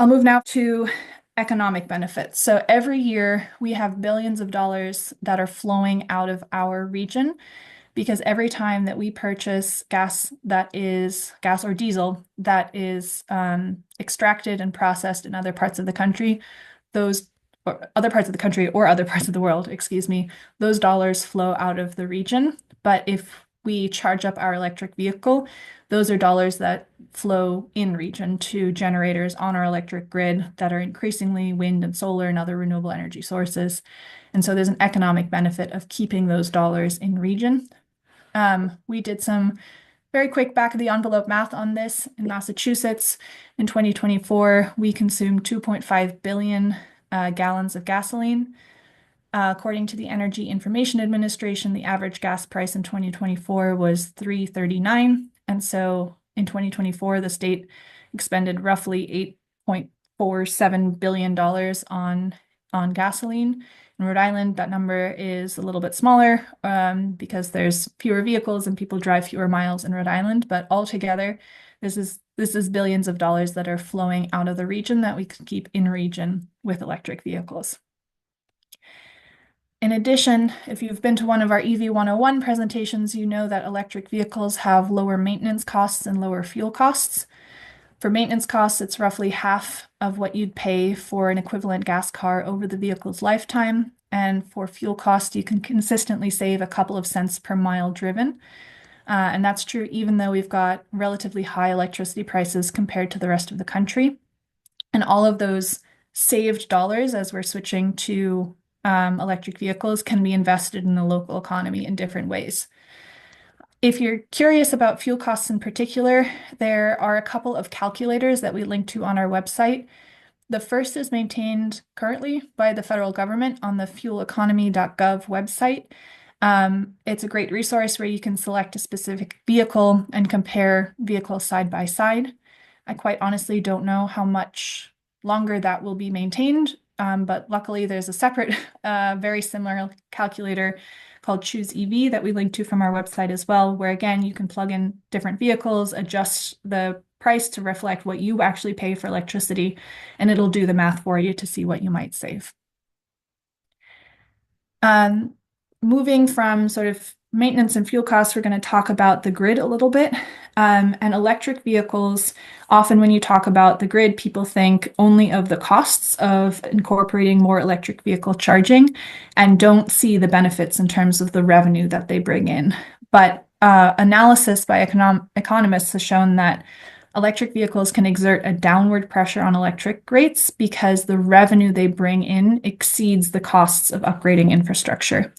I'll move now to economic benefits. So every year we have billions of dollars that are flowing out of our region because every time that we purchase gas that is gas or diesel that is extracted and processed in other parts of the country, those or other parts of the country or other parts of the world, excuse me, those dollars flow out of the region. But if we charge up our electric vehicle, those are dollars that flow in region to generators on our electric grid that are increasingly wind and solar and other renewable energy sources. And so there's an economic benefit of keeping those dollars in region. We did some very quick back of the envelope math on this. In Massachusetts in 2024, we consumed 2.5 billion gallons of gasoline. According to the Energy Information Administration, the average gas price in 2024 was $3.39. And so in 2024, the state expended roughly $8.47 billion on gasoline. In Rhode Island, that number is a little bit smaller because there's fewer vehicles and people drive fewer miles in Rhode Island. But altogether, this is billions of dollars that are flowing out of the region that we can keep in region with electric vehicles. In addition, if you've been to one of our EV 101 presentations, you know that electric vehicles have lower maintenance costs and lower fuel costs. For maintenance costs, it's roughly half of what you'd pay for an equivalent gas car over the vehicle's lifetime. And for fuel costs, you can consistently save a couple of cents per mile driven. And that's true even though we've got relatively high electricity prices compared to the rest of the country. And all of those saved dollars as we're switching to electric vehicles can be invested in the local economy in different ways. If you're curious about fuel costs in particular, there are a couple of calculators that we link to on our website. The first is maintained currently by the federal government on the fueleconomy.gov website. It's a great resource where you can select a specific vehicle and compare vehicles side by side. I quite honestly don't know how much longer that will be maintained, but luckily there's a separate, very similar calculator called Choose EV that we link to from our website as well, where again, you can plug in different vehicles, adjust the price to reflect what you actually pay for electricity, and it'll do the math for you to see what you might save. Moving from sort of maintenance and fuel costs, we're going to talk about the grid a little bit. And electric vehicles, often when you talk about the grid, people think only of the costs of incorporating more electric vehicle charging and don't see the benefits in terms of the revenue that they bring in. But analysis by economists has shown that electric vehicles can exert a downward pressure on electric rates because the revenue they bring in exceeds the costs of upgrading infrastructure.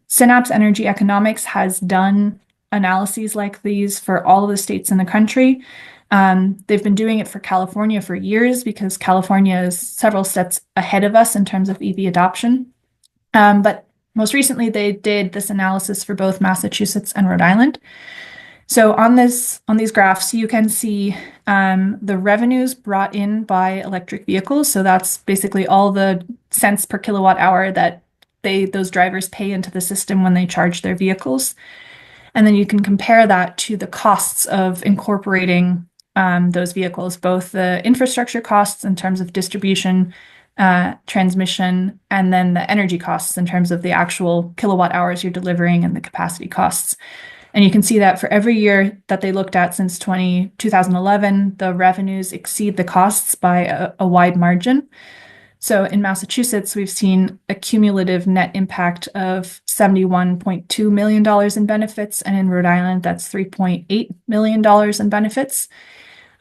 Synapse Energy Economics has done analyses like these for all of the states in the country. They've been doing it for California for years because California is several steps ahead of us in terms of EV adoption. But most recently, they did this analysis for both Massachusetts and Rhode Island. So on these graphs, you can see the revenues brought in by electric vehicles. So that's basically all the cents per kilowatt hour that those drivers pay into the system when they charge their vehicles. And then you can compare that to the costs of incorporating those vehicles, both the infrastructure costs in terms of distribution, transmission, and then the energy costs in terms of the actual kilowatt hours you're delivering and the capacity costs. And you can see that for every year that they looked at since 2011, the revenues exceed the costs by a wide margin. So in Massachusetts, we've seen a cumulative net impact of $71.2 million in benefits. And in Rhode Island, that's $3.8 million in benefits.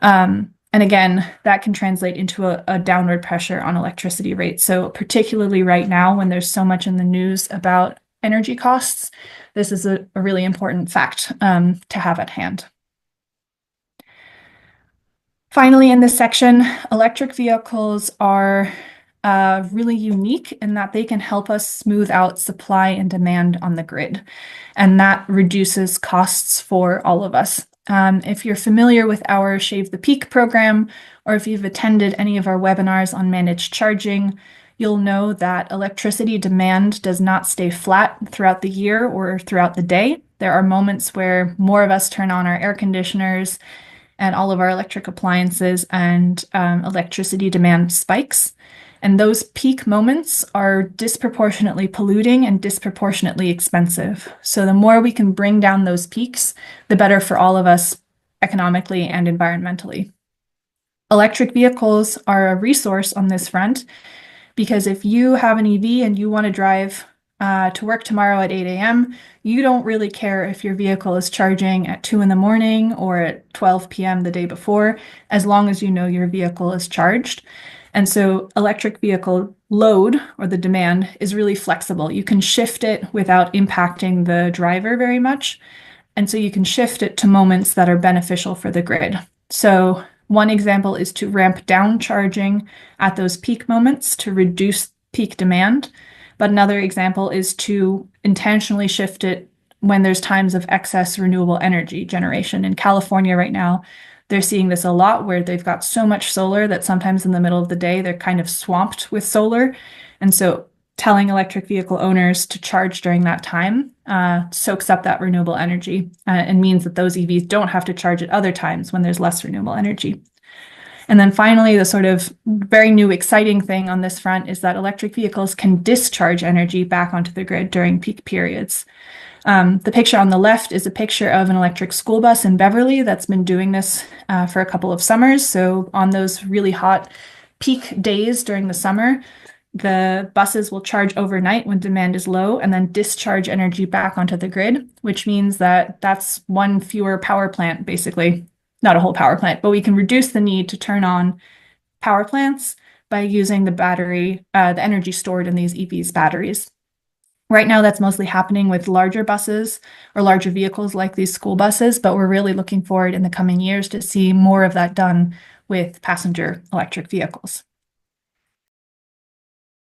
And again, that can translate into a downward pressure on electricity rates. So particularly right now, when there's so much in the news about energy costs, this is a really important fact to have at hand. Finally, in this section, electric vehicles are really unique in that they can help us smooth out supply and demand on the grid, and that reduces costs for all of us. If you're familiar with our Shave the Peak program, or if you've attended any of our webinars on managed charging, you'll know that electricity demand does not stay flat throughout the year or throughout the day. There are moments where more of us turn on our air conditioners and all of our electric appliances and electricity demand spikes. And those peak moments are disproportionately polluting and disproportionately expensive. So the more we can bring down those peaks, the better for all of us economically and environmentally. Electric vehicles are a resource on this front because if you have an EV and you want to drive to work tomorrow at 8 a.m., you don't really care if your vehicle is charging at 2 in the morning or at 12 p.m. the day before, as long as you know your vehicle is charged. And so electric vehicle load or the demand is really flexible. You can shift it without impacting the driver very much. And so you can shift it to moments that are beneficial for the grid. So one example is to ramp down charging at those peak moments to reduce peak demand. But another example is to intentionally shift it when there's times of excess renewable energy generation. In California right now, they're seeing this a lot where they've got so much solar that sometimes in the middle of the day, they're kind of swamped with solar. And so telling electric vehicle owners to charge during that time soaks up that renewable energy and means that those EVs don't have to charge at other times when there's less renewable energy. And then finally, the sort of very new exciting thing on this front is that electric vehicles can discharge energy back onto the grid during peak periods. The picture on the left is a picture of an electric school bus in Beverly that's been doing this for a couple of summers. So on those really hot peak days during the summer, the buses will charge overnight when demand is low and then discharge energy back onto the grid, which means that that's one fewer power plant, basically. Not a whole power plant, but we can reduce the need to turn on power plants by using the battery, the energy stored in these EVs batteries. Right now, that's mostly happening with larger buses or larger vehicles like these school buses, but we're really looking forward in the coming years to see more of that done with passenger electric vehicles.